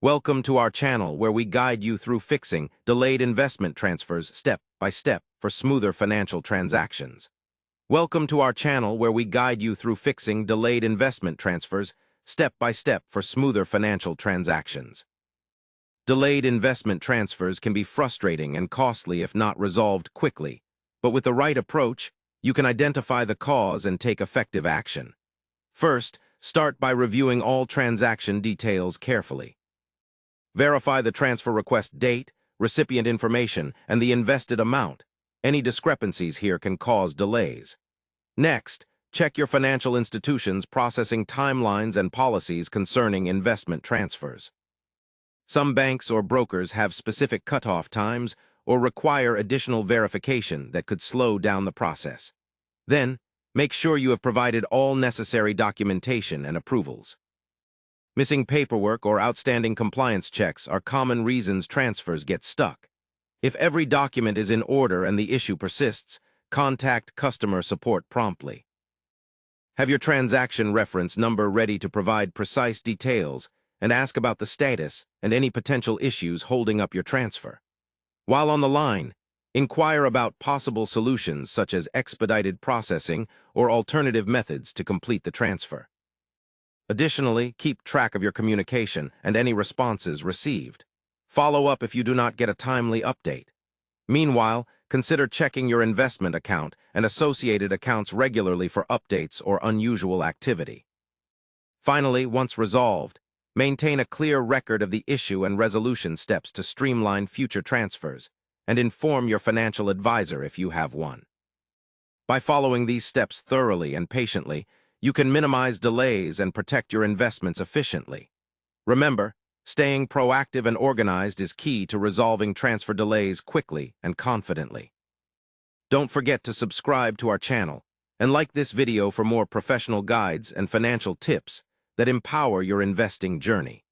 Welcome to our channel where we guide you through fixing delayed investment transfers step by step for smoother financial transactions. Welcome to our channel where we guide you through fixing delayed investment transfers step by step for smoother financial transactions. Delayed investment transfers can be frustrating and costly if not resolved quickly, but with the right approach, you can identify the cause and take effective action. First, start by reviewing all transaction details carefully. Verify the transfer request date, recipient information, and the invested amount. Any discrepancies here can cause delays. Next, check your financial institution's processing timelines and policies concerning investment transfers. Some banks or brokers have specific cutoff times or require additional verification that could slow down the process. Then, make sure you have provided all necessary documentation and approvals. Missing paperwork or outstanding compliance checks are common reasons transfers get stuck. If every document is in order and the issue persists, contact customer support promptly. Have your transaction reference number ready to provide precise details and ask about the status and any potential issues holding up your transfer. While on the line, inquire about possible solutions such as expedited processing or alternative methods to complete the transfer. Additionally, keep track of your communication and any responses received. Follow up if you do not get a timely update. Meanwhile, consider checking your investment account and associated accounts regularly for updates or unusual activity. Finally, once resolved, maintain a clear record of the issue and resolution steps to streamline future transfers, and inform your financial advisor if you have one. By following these steps thoroughly and patiently, you can minimize delays and protect your investments efficiently. Remember, staying proactive and organized is key to resolving transfer delays quickly and confidently. Don't forget to subscribe to our channel and like this video for more professional guides and financial tips that empower your investing journey.